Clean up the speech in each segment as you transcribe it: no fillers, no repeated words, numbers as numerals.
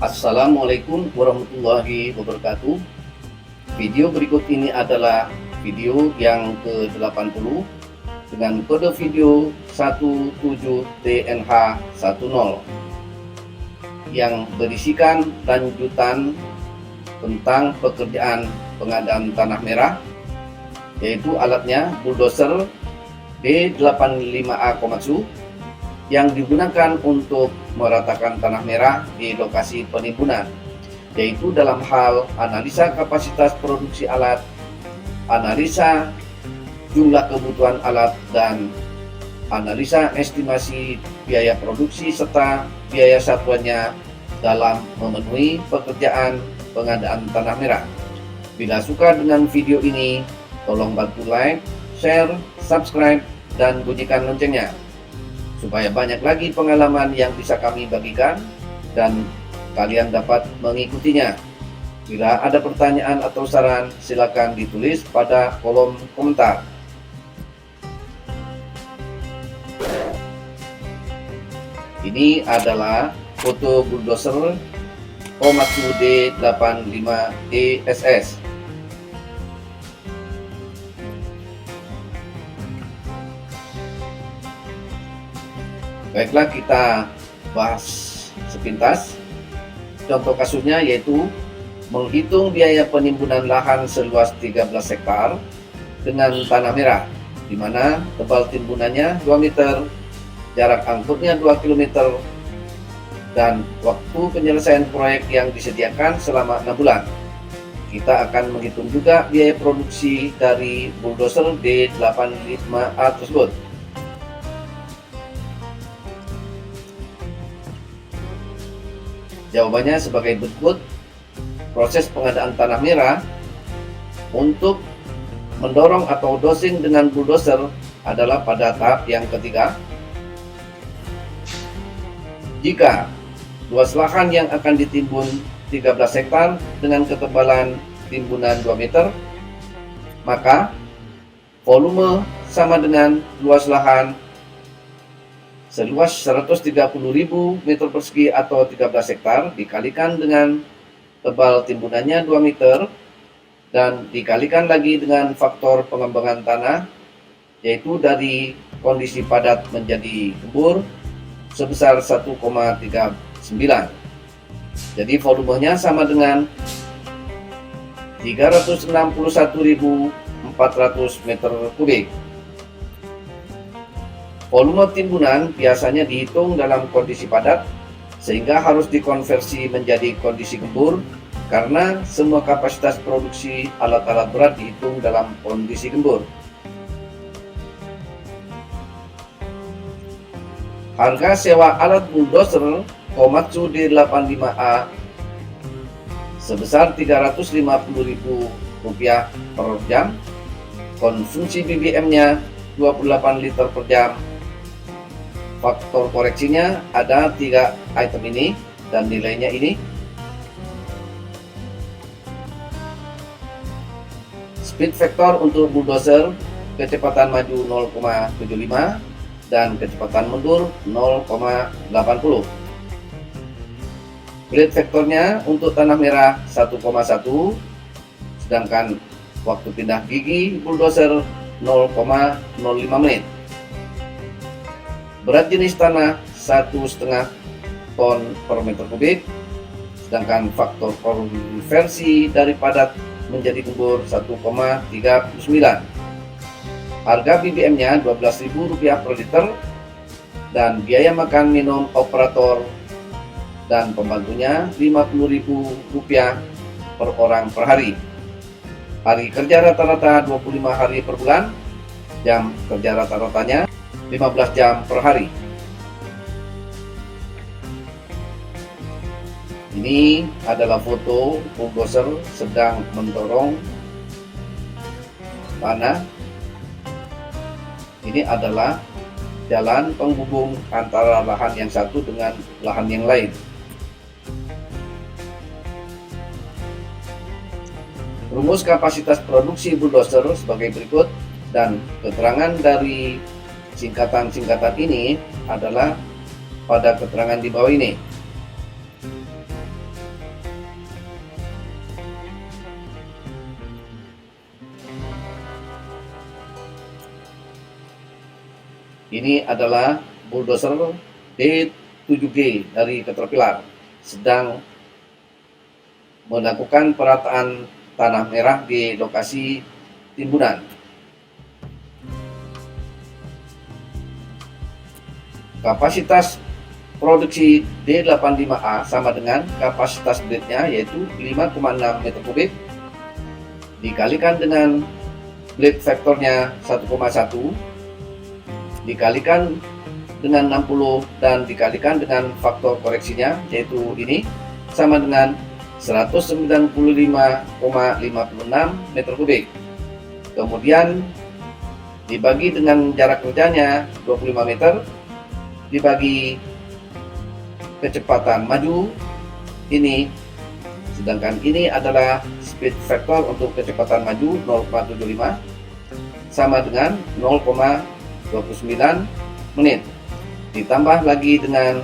Assalamualaikum warahmatullahi wabarakatuh. Video berikut ini adalah video yang ke-80 dengan kode video 17TNH10 yang berisikan lanjutan tentang pekerjaan pengadaan tanah merah, yaitu alatnya bulldozer D85A Komatsu yang digunakan untuk meratakan tanah merah di lokasi penimbunan, yaitu dalam hal analisa kapasitas produksi alat, analisa jumlah kebutuhan alat, dan analisa estimasi biaya produksi serta biaya satuannya dalam memenuhi pekerjaan pengadaan tanah merah. Bila suka dengan video ini, tolong bantu like, share, subscribe, dan bunyikan loncengnya supaya banyak lagi pengalaman yang bisa kami bagikan dan kalian dapat mengikutinya. Bila ada pertanyaan atau saran, silakan ditulis pada kolom komentar. Ini adalah foto bulldozer Komatsu D85ESS. Baiklah, kita bahas sepintas. Contoh kasusnya yaitu menghitung biaya penimbunan lahan seluas 13 hektar dengan tanah merah, di mana tebal timbunannya 2 meter, jarak angkutnya 2 km, dan waktu penyelesaian proyek yang disediakan selama 6 bulan. Kita akan menghitung juga biaya produksi dari bulldozer D85A tersebut. Jawabannya sebagai berikut. Proses pengadaan tanah merah untuk mendorong atau dosing dengan bulldozer adalah pada tahap yang ketiga. Jika luas lahan yang akan ditimbun 13 hektar dengan ketebalan timbunan 2 meter, maka volume sama dengan luas lahan seluas 130.000 meter persegi atau 13 hektar dikalikan dengan tebal timbunannya 2 meter dan dikalikan lagi dengan faktor pengembangan tanah, yaitu dari kondisi padat menjadi gembur sebesar 1,39. Jadi volumenya sama dengan 361.400 meter kubik. Volume timbunan biasanya dihitung dalam kondisi padat, sehingga harus dikonversi menjadi kondisi gembur karena semua kapasitas produksi alat-alat berat dihitung dalam kondisi gembur. Harga sewa alat bulldozer Komatsu D85A sebesar Rp350.000 per jam. Konsumsi BBM-nya 28 liter per jam. Faktor koreksinya ada 3 item ini dan nilainya ini. Speed factor untuk bulldozer, kecepatan maju 0,75 dan kecepatan mundur 0,80. Blade factornya untuk tanah merah 1,1, sedangkan waktu pindah gigi bulldozer 0,05 menit. Berat jenis tanah 1,5 ton per meter kubik, sedangkan faktor konversi dari padat menjadi gembur 1,39. Harga BBM-nya Rp12.000 per liter dan biaya makan minum operator dan pembantunya Rp50.000 per orang per hari. Hari kerja rata-rata 25 hari per bulan, jam kerja rata-ratanya 15 jam per hari. Ini adalah foto bulldozer sedang mendorong tanah. Ini adalah jalan penghubung antara lahan yang satu dengan lahan yang lain. Rumus kapasitas produksi bulldozer sebagai berikut, dan keterangan dari singkatan-singkatan ini adalah pada keterangan di bawah ini. Ini adalah bulldozer D7G dari Caterpillar sedang melakukan perataan tanah merah di lokasi timbunan. Kapasitas produksi D85A sama dengan kapasitas blade-nya yaitu 5,6 meter kubik dikalikan dengan blade faktornya 1,1 dikalikan dengan 60 dan dikalikan dengan faktor koreksinya yaitu ini sama dengan 195,56 meter kubik. Kemudian dibagi dengan jarak kerjanya 25 meter dibagi kecepatan maju ini, sedangkan ini adalah speed factor untuk kecepatan maju 0,75 sama dengan 0,29 menit ditambah lagi dengan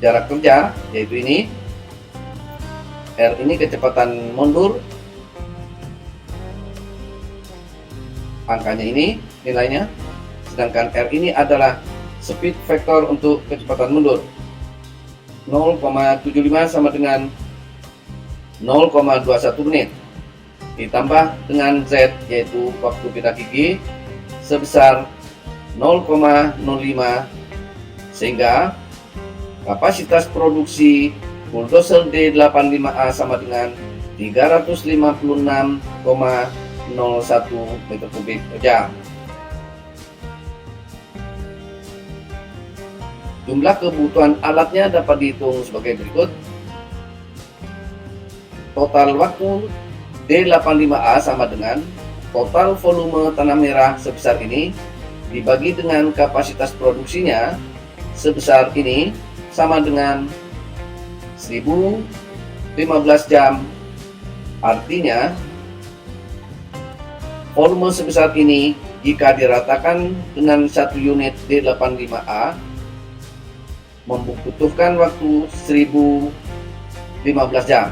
jarak kerja yaitu ini R ini kecepatan mundur, angkanya ini nilainya, sedangkan R ini adalah speed factor untuk kecepatan mundur 0,75 sama dengan 0,21 menit ditambah dengan Z yaitu waktu pindah gigi sebesar 0,05 sehingga kapasitas produksi bulldozer D85A sama dengan 356,01 meter kubik per jam. Jumlah kebutuhan alatnya dapat dihitung sebagai berikut. Total waktu D85A sama dengan total volume tanah merah sebesar ini dibagi dengan kapasitas produksinya sebesar ini sama dengan 1015 jam. Artinya volume sebesar ini jika diratakan dengan 1 unit D85A membutuhkan waktu 1015 jam.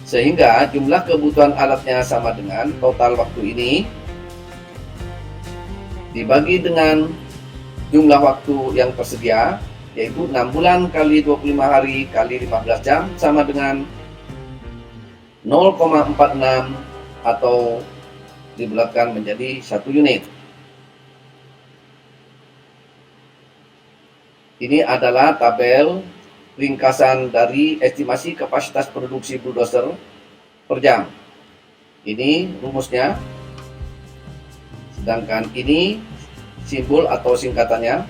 Sehingga jumlah kebutuhan alatnya sama dengan total waktu ini dibagi dengan jumlah waktu yang tersedia yaitu 6 bulan kali 25 hari kali 15 jam sama dengan 0,46 atau dibulatkan menjadi 1 unit. Ini adalah tabel ringkasan dari estimasi kapasitas produksi bulldozer per jam. Ini rumusnya. Sedangkan ini simbol atau singkatannya,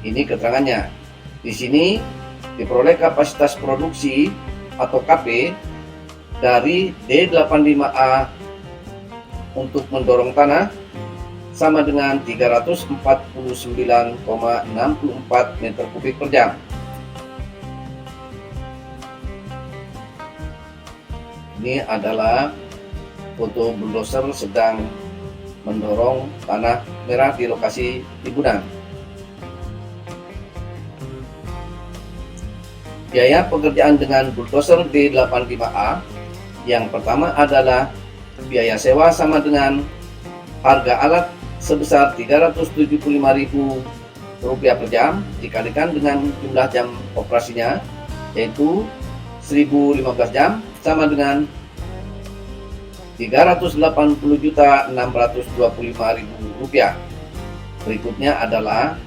ini keterangannya. Di sini diperoleh kapasitas produksi atau KP dari D85A untuk mendorong tanah sama dengan 349,64 meter kubik per jam. Ini adalah foto bulldozer sedang mendorong tanah merah di lokasi timbunan. Biaya pekerjaan dengan bulldozer D85A yang pertama adalah biaya sewa sama dengan harga alat sebesar Rp375.000 per jam dikalikan dengan jumlah jam operasinya yaitu 1015 jam sama dengan Rp380.625.000. Berikutnya adalah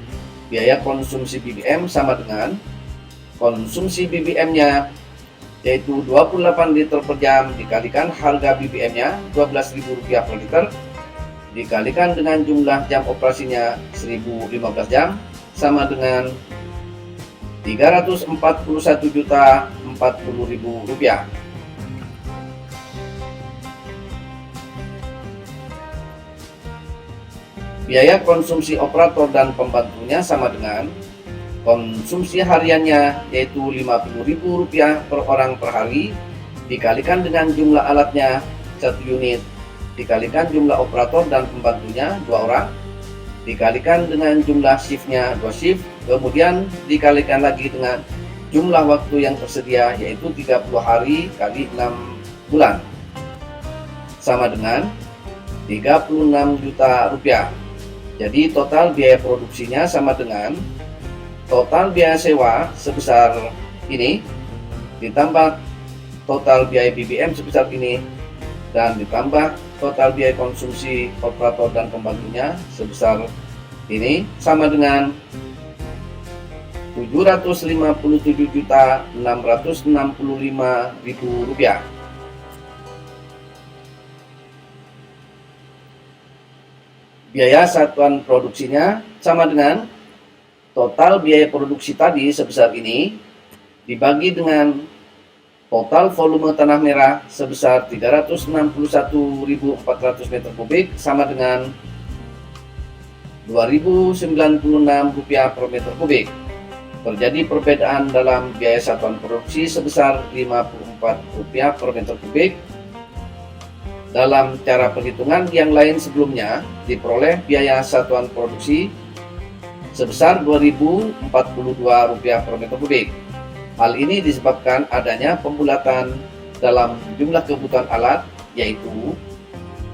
biaya konsumsi BBM sama dengan konsumsi BBM-nya yaitu 28 liter per jam dikalikan harga BBM-nya Rp12.000 per liter dikalikan dengan jumlah jam operasinya 1015 jam sama dengan Rp341.040.000. Biaya konsumsi operator dan pembantunya sama dengan konsumsi hariannya yaitu Rp50.000 per orang per hari dikalikan dengan jumlah alatnya 1 unit dikalikan jumlah operator dan pembantunya 2 orang dikalikan dengan jumlah shiftnya 2 shift kemudian dikalikan lagi dengan jumlah waktu yang tersedia yaitu 30 hari kali 6 bulan sama dengan Rp36 juta. Jadi total biaya produksinya sama dengan total biaya sewa sebesar ini ditambah total biaya BBM sebesar ini dan ditambah total biaya konsumsi operator dan pembantunya sebesar ini sama dengan Rp757.665.000. Biaya satuan produksinya sama dengan total biaya produksi tadi sebesar ini dibagi dengan total volume tanah merah sebesar 361.400 meter kubik sama dengan Rp2.096 per meter kubik. Terjadi perbedaan dalam biaya satuan produksi sebesar Rp54 per meter kubik. Dalam cara perhitungan yang lain sebelumnya diperoleh biaya satuan produksi sebesar Rp2.042 per meter kubik. Hal ini disebabkan adanya pembulatan dalam jumlah kebutuhan alat, yaitu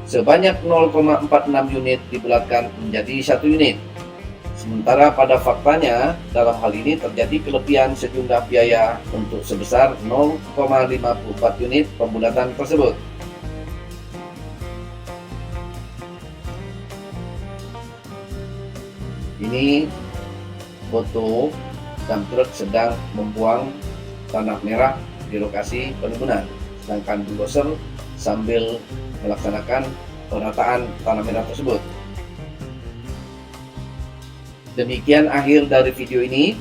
sebanyak 0,46 unit dibulatkan menjadi 1 unit. Sementara pada faktanya, dalam hal ini terjadi kelebihan sejumlah biaya untuk sebesar 0,54 unit pembulatan tersebut. Ini foto dump truk sedang membuang tanah merah di lokasi penimbunan, sedangkan bulldozer sambil melaksanakan perataan tanah merah tersebut. Demikian akhir dari video ini.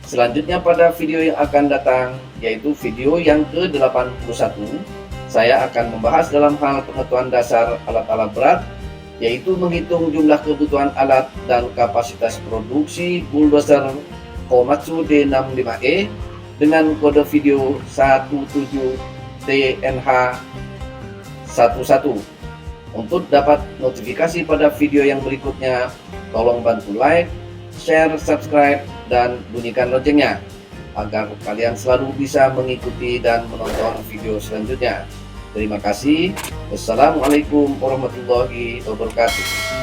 Selanjutnya pada video yang akan datang, yaitu video yang ke-81, saya akan membahas dalam hal pengetahuan dasar alat-alat berat, yaitu menghitung jumlah kebutuhan alat dan kapasitas produksi bulldozer Komatsu D65E dengan kode video 17TNH11. Untuk dapat notifikasi pada video yang berikutnya, tolong bantu like, share, subscribe, dan bunyikan loncengnya agar kalian selalu bisa mengikuti dan menonton video selanjutnya. Terima kasih. Wassalamualaikum warahmatullahi wabarakatuh.